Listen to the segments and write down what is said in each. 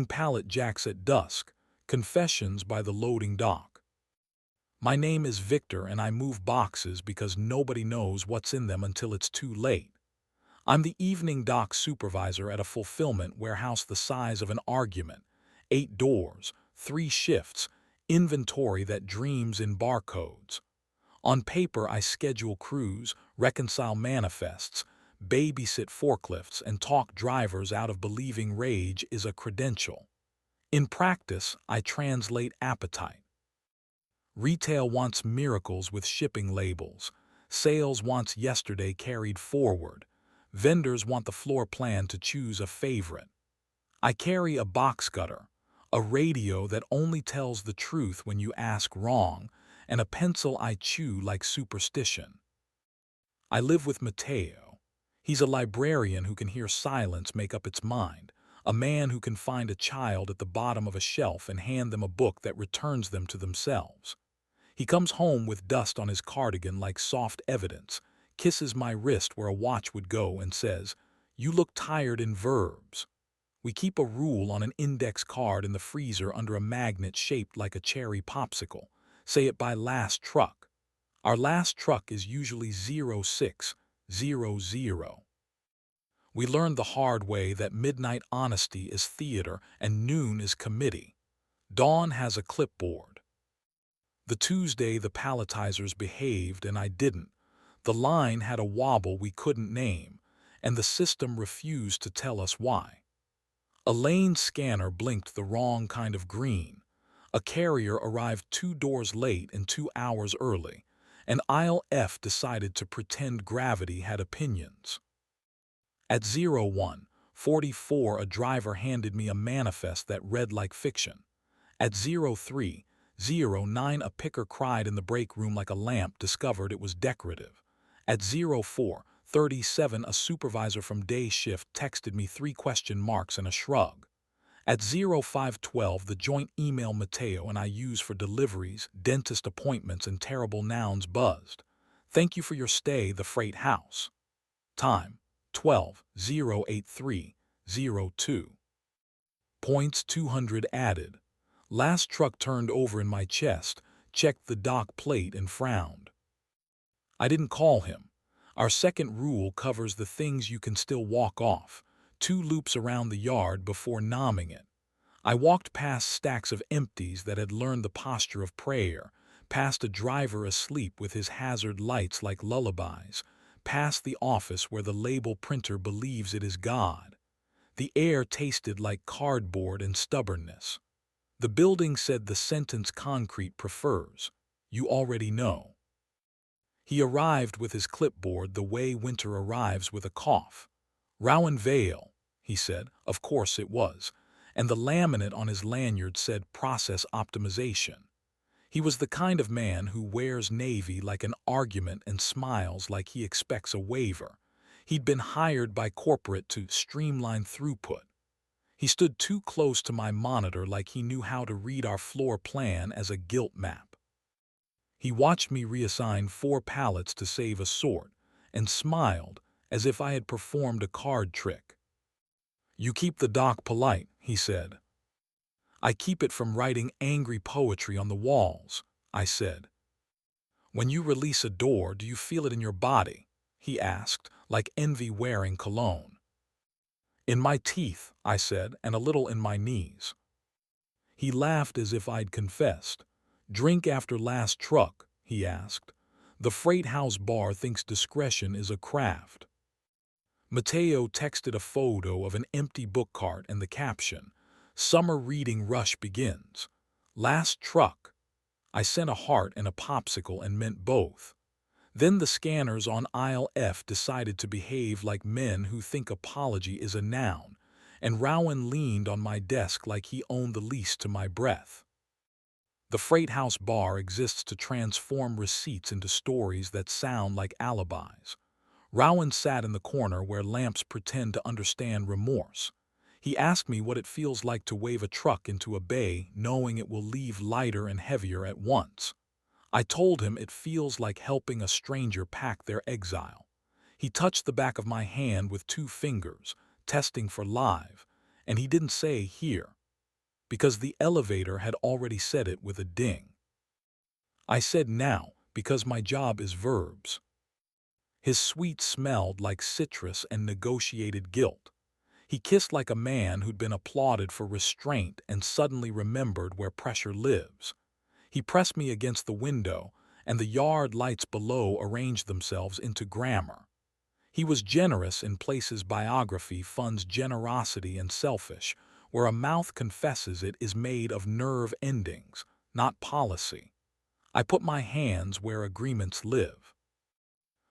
Pallet jacks at dusk, confessions by the loading dock. My name is Victor and I move boxes because nobody knows what's in them until it's too late. I'm the evening dock supervisor at a fulfillment warehouse the size of an argument. 8 doors, 3 shifts, inventory that dreams in barcodes. On paper, I schedule crews, reconcile manifests, babysit forklifts, and talk drivers out of believing rage is a credential. In practice, I translate appetite. Retail wants miracles with shipping labels. Sales wants yesterday carried forward. Vendors want the floor plan to choose a favorite. I carry a box cutter, a radio that only tells the truth when you ask wrong, and a pencil I chew like superstition. I live with Mateo. He's a librarian who can hear silence make up its mind, a man who can find a child at the bottom of a shelf and hand them a book that returns them to themselves. He comes home with dust on his cardigan like soft evidence, kisses my wrist where a watch would go and says, "You look tired in verbs." We keep a rule on an index card in the freezer under a magnet shaped like a cherry popsicle. Say it by last truck. Our last truck is usually 0600. We learned the hard way that midnight honesty is theater and noon is committee. Dawn has a clipboard. The Tuesday the palletizers behaved and I didn't. The line had a wobble we couldn't name, and the system refused to tell us why. A lane scanner blinked the wrong kind of green. A carrier arrived 2 doors late and 2 hours early, and aisle F decided to pretend gravity had opinions. At 01:44, a driver handed me a manifest that read like fiction. At 03:09, a picker cried in the break room like a lamp discovered it was decorative. At 04:37, a supervisor from day shift texted me 3 question marks and a shrug. At 05:12, the joint email Mateo and I use for deliveries, dentist appointments, and terrible nouns buzzed. Thank you for your stay, the freight house. Time, 12:083:02. Points 200 added. Last truck turned over in my chest, checked the dock plate and frowned. I didn't call him. Our second rule covers the things you can still walk off. 2 loops around the yard before nomming it. I walked past stacks of empties that had learned the posture of prayer, past a driver asleep with his hazard lights like lullabies, past the office where the label printer believes it is God. The air tasted like cardboard and stubbornness. The building said the sentence concrete prefers. You already know. He arrived with his clipboard the way winter arrives with a cough. Rowan Vale, he said. Of course it was. And the laminate on his lanyard said process optimization. He was the kind of man who wears navy like an argument and smiles like he expects a waiver. He'd been hired by corporate to streamline throughput. He stood too close to my monitor like he knew how to read our floor plan as a guilt map. He watched me reassign 4 pallets to save a sort and smiled as if I had performed a card trick. You keep the dock polite, he said. I keep it from writing angry poetry on the walls, I said. When you release a door, do you feel it in your body? He asked, like envy wearing cologne. In my teeth, I said, and a little in my knees. He laughed as if I'd confessed. Drink after last truck, he asked. The freight house bar thinks discretion is a craft. Mateo texted a photo of an empty book cart and the caption, "Summer reading rush begins. Last truck." I sent a heart and a popsicle and meant both. Then the scanners on aisle F decided to behave like men who think apology is a noun, and Rowan leaned on my desk like he owned the lease to my breath. The freight house bar exists to transform receipts into stories that sound like alibis. Rowan sat in the corner where lamps pretend to understand remorse. He asked me what it feels like to wave a truck into a bay knowing it will leave lighter and heavier at once. I told him it feels like helping a stranger pack their exile. He touched the back of my hand with 2 fingers, testing for live, and he didn't say here. because the elevator had already said it with a ding. I said now because my job is verbs. His sweet smelled like citrus and negotiated guilt. He kissed like a man who'd been applauded for restraint and suddenly remembered where pressure lives. He pressed me against the window, and the yard lights below arranged themselves into grammar. He was generous in places biography funds generosity and selfish, where a mouth confesses it is made of nerve endings, not policy. I put my hands where agreements live.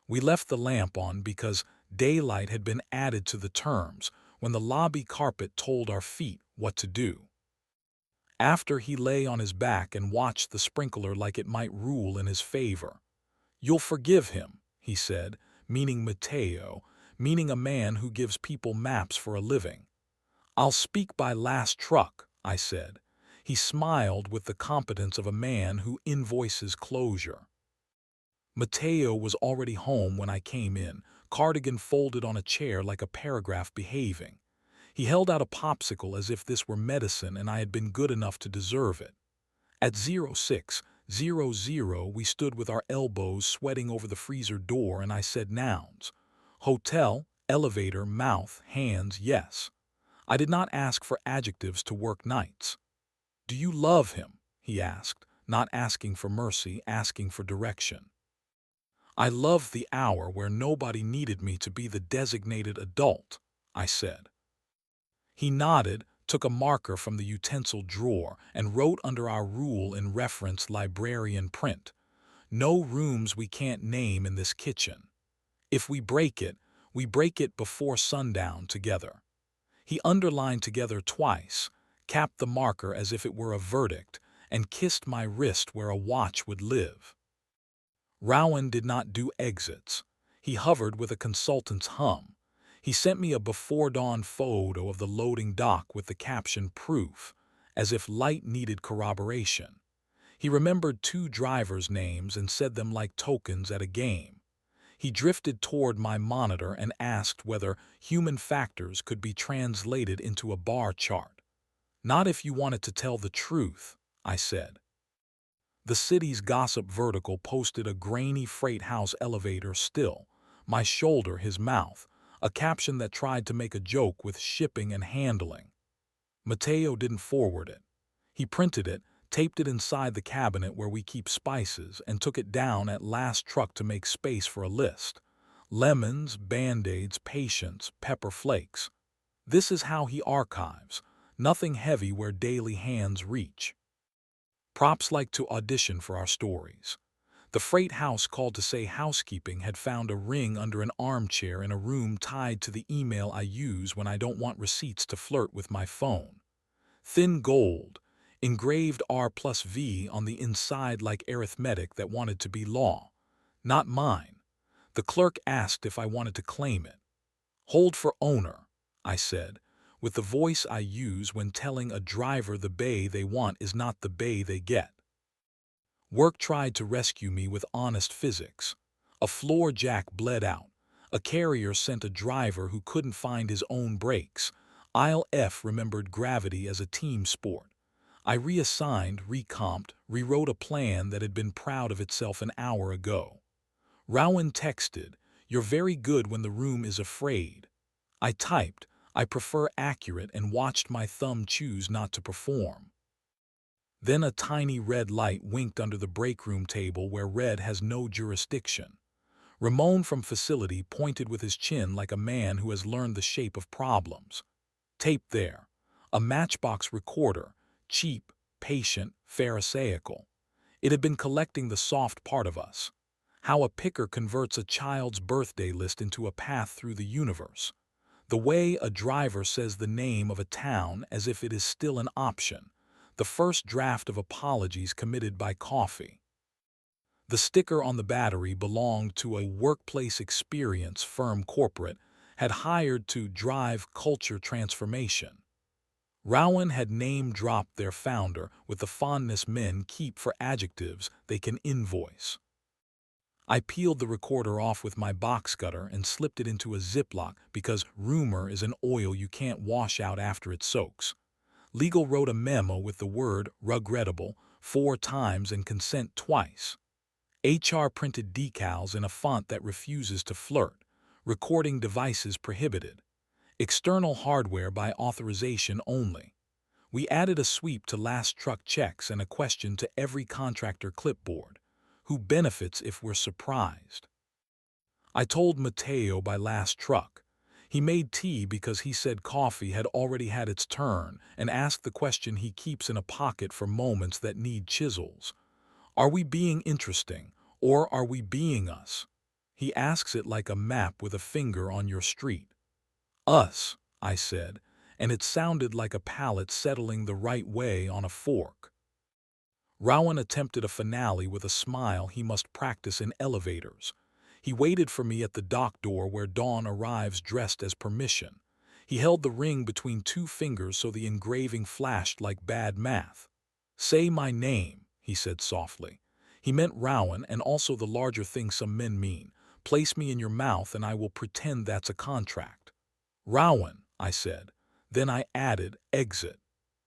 We left the lamp on because daylight had been added to the terms when the lobby carpet told our feet what to do. After he lay on his back and watched the sprinkler like it might rule in his favor. "You'll forgive him," he said, meaning Matteo, meaning a man who gives people maps for a living. "I'll speak by last truck," I said. He smiled with the competence of a man who invoices closure. Matteo was already home when I came in, cardigan folded on a chair like a paragraph behaving. He held out a popsicle as if this were medicine and I had been good enough to deserve it. At 0600 we stood with our elbows sweating over the freezer door and I said nouns. Hotel, elevator, mouth, hands, yes. I did not ask for adjectives to work nights. "Do you love him?" he asked, not asking for mercy, asking for direction. "I loved the hour where nobody needed me to be the designated adult," I said. He nodded, took a marker from the utensil drawer, and wrote under our rule in reference librarian print. "No rooms we can't name in this kitchen. If we break it before sundown together." He underlined together twice, capped the marker as if it were a verdict, and kissed my wrist where a watch would live. Rowan did not do exits. He hovered with a consultant's hum. He sent me a before-dawn photo of the loading dock with the caption "Proof," as if light needed corroboration. He remembered 2 drivers' names and said them like tokens at a game. He drifted toward my monitor and asked whether human factors could be translated into a bar chart. "Not if you wanted to tell the truth," I said. The city's gossip vertical posted a grainy freight house elevator still, my shoulder his mouth, a caption that tried to make a joke with shipping and handling. Matteo didn't forward it. He printed it, taped it inside the cabinet where we keep spices, and took it down at last truck to make space for a list. Lemons, Band-Aids, patience, pepper flakes. This is how he archives. Nothing heavy where daily hands reach. Props like to audition for our stories. The freight house called to say housekeeping had found a ring under an armchair in a room tied to the email I use when I don't want receipts to flirt with my phone. Thin gold, engraved R+V on the inside like arithmetic that wanted to be law. Not mine. The clerk asked if I wanted to claim it. "Hold for owner," I said, with the voice I use when telling a driver the bay they want is not the bay they get. Work tried to rescue me with honest physics. A floor jack bled out. A carrier sent a driver who couldn't find his own brakes. Aisle F remembered gravity as a team sport. I reassigned, recomped, rewrote a plan that had been proud of itself an hour ago. Rowan texted, "You're very good when the room is afraid." I typed, "I prefer accurate," and watched my thumb choose not to perform. Then a tiny red light winked under the break room table where red has no jurisdiction. Ramon from facility pointed with his chin like a man who has learned the shape of problems. Tape there. A matchbox recorder, cheap, patient, pharisaical. It had been collecting the soft part of us. How a picker converts a child's birthday list into a path through the universe. The way a driver says the name of a town as if it is still an option. The first draft of apologies committed by coffee. The sticker on the battery belonged to a workplace experience firm corporate had hired to drive culture transformation. Rowan had name-dropped their founder with the fondness men keep for adjectives they can invoice. I peeled the recorder off with my box cutter and slipped it into a Ziploc because rumor is an oil you can't wash out after it soaks. Legal wrote a memo with the word regrettable 4 times and consent twice. HR printed decals in a font that refuses to flirt. Recording devices prohibited. External hardware by authorization only. We added a sweep to last truck checks and a question to every contractor clipboard. Who benefits if we're surprised? I told Mateo by last truck. He made tea because he said coffee had already had its turn and asked the question he keeps in a pocket for moments that need chisels. Are we being interesting, or are we being us? He asks it like a map with a finger on your street. Us, I said, and it sounded like a palate settling the right way on a fork. Rowan attempted a finale with a smile he must practice in elevators. He waited for me at the dock door where Dawn arrives dressed as permission. He held the ring between 2 fingers so the engraving flashed like bad math. Say my name, he said softly. He meant Rowan and also the larger thing some men mean. Place me in your mouth and I will pretend that's a contract. Rowan, I said. Then I added, exit.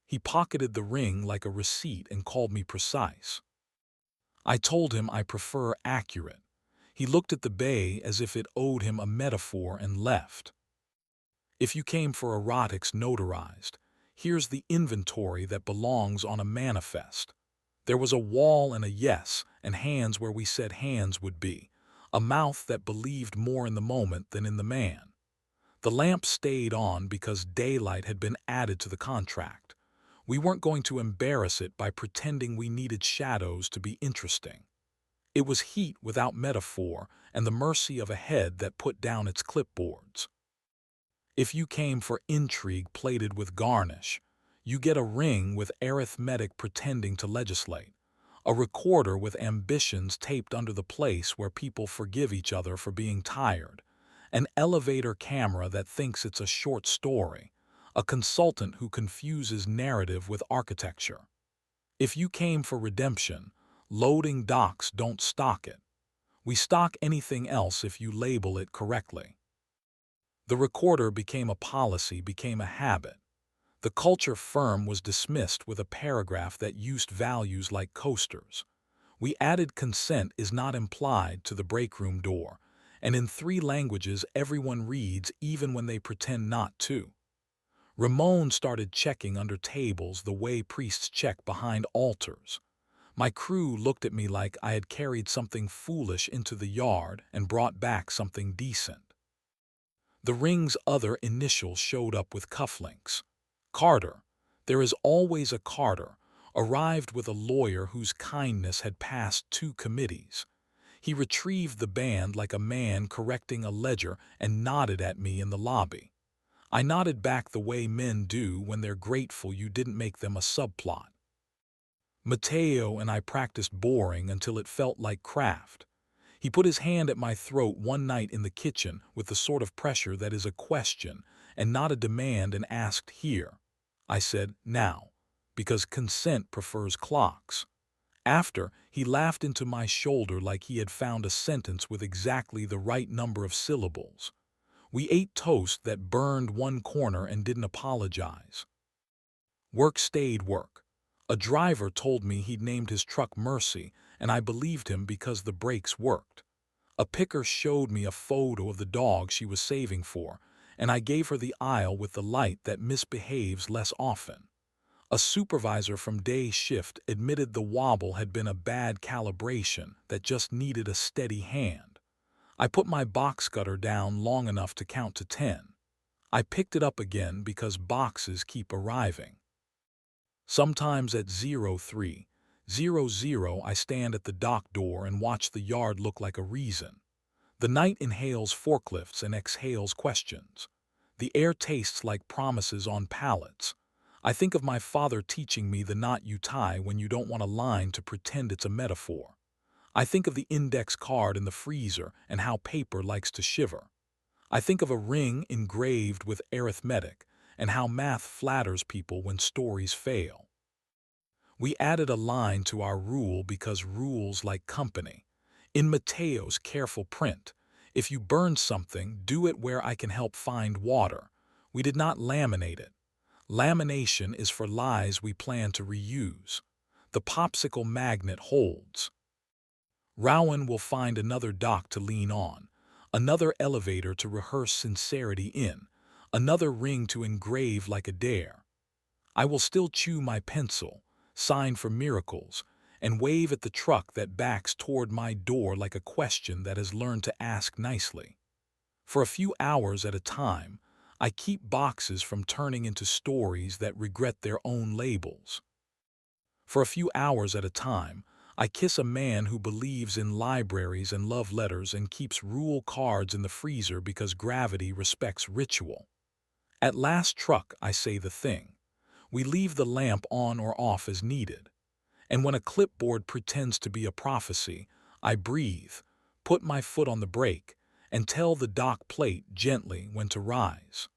He pocketed the ring like a receipt and called me precise. I told him I prefer accurate. He looked at the bay as if it owed him a metaphor and left. If you came for erotics notarized, here's the inventory that belongs on a manifest. There was a wall and a yes, and hands where we said hands would be, a mouth that believed more in the moment than in the man. The lamp stayed on because daylight had been added to the contract. We weren't going to embarrass it by pretending we needed shadows to be interesting. It was heat without metaphor and the mercy of a head that put down its clipboards. If you came for intrigue plated with garnish, you get a ring with arithmetic pretending to legislate, a recorder with ambitions taped under the place where people forgive each other for being tired, an elevator camera that thinks it's a short story, a consultant who confuses narrative with architecture. If you came for redemption, loading docks don't stock it. We stock anything else if you label it correctly. The recorder became a policy, became a habit. The culture firm was dismissed with a paragraph that used values like coasters. We added consent is not implied to the breakroom door, and in 3 languages everyone reads even when they pretend not to. Ramon started checking under tables the way priests check behind altars. My crew looked at me like I had carried something foolish into the yard and brought back something decent. The ring's other initials showed up with cufflinks. Carter, there is always a Carter, arrived with a lawyer whose kindness had passed 2 committees. He retrieved the band like a man correcting a ledger and nodded at me in the lobby. I nodded back the way men do when they're grateful you didn't make them a subplot. Mateo and I practiced boring until it felt like craft. He put his hand at my throat one night in the kitchen with the sort of pressure that is a question and not a demand and asked, here. I said, now, because consent prefers clocks. After, he laughed into my shoulder like he had found a sentence with exactly the right number of syllables. We ate toast that burned one corner and didn't apologize. Work stayed work. A driver told me he'd named his truck Mercy, and I believed him because the brakes worked. A picker showed me a photo of the dog she was saving for, and I gave her the aisle with the light that misbehaves less often. A supervisor from day shift admitted the wobble had been a bad calibration that just needed a steady hand. I put my box cutter down long enough to count to 10. I picked it up again because boxes keep arriving. Sometimes at 03:00 I stand at the dock door and watch the yard look like a reason. The night inhales forklifts and exhales questions. The air tastes like promises on pallets. I think of my father teaching me the knot you tie when you don't want a line to pretend it's a metaphor. I think of the index card in the freezer and how paper likes to shiver. I think of a ring engraved with arithmetic and how math flatters people when stories fail. We added a line to our rule because rules like company. In Mateo's careful print, if you burn something, do it where I can help find water. We did not laminate it. Lamination is for lies we plan to reuse. The popsicle magnet holds. Rowan will find another dock to lean on, another elevator to rehearse sincerity in, another ring to engrave like a dare. I will still chew my pencil, sign for miracles, and wave at the truck that backs toward my door like a question that has learned to ask nicely. For a few hours at a time, I keep boxes from turning into stories that regret their own labels. For a few hours at a time, I kiss a man who believes in libraries and love letters and keeps rule cards in the freezer because gravity respects ritual. At last truck, I say the thing. We leave the lamp on or off as needed. And when a clipboard pretends to be a prophecy, I breathe, put my foot on the brake, and tell the dock plate gently when to rise.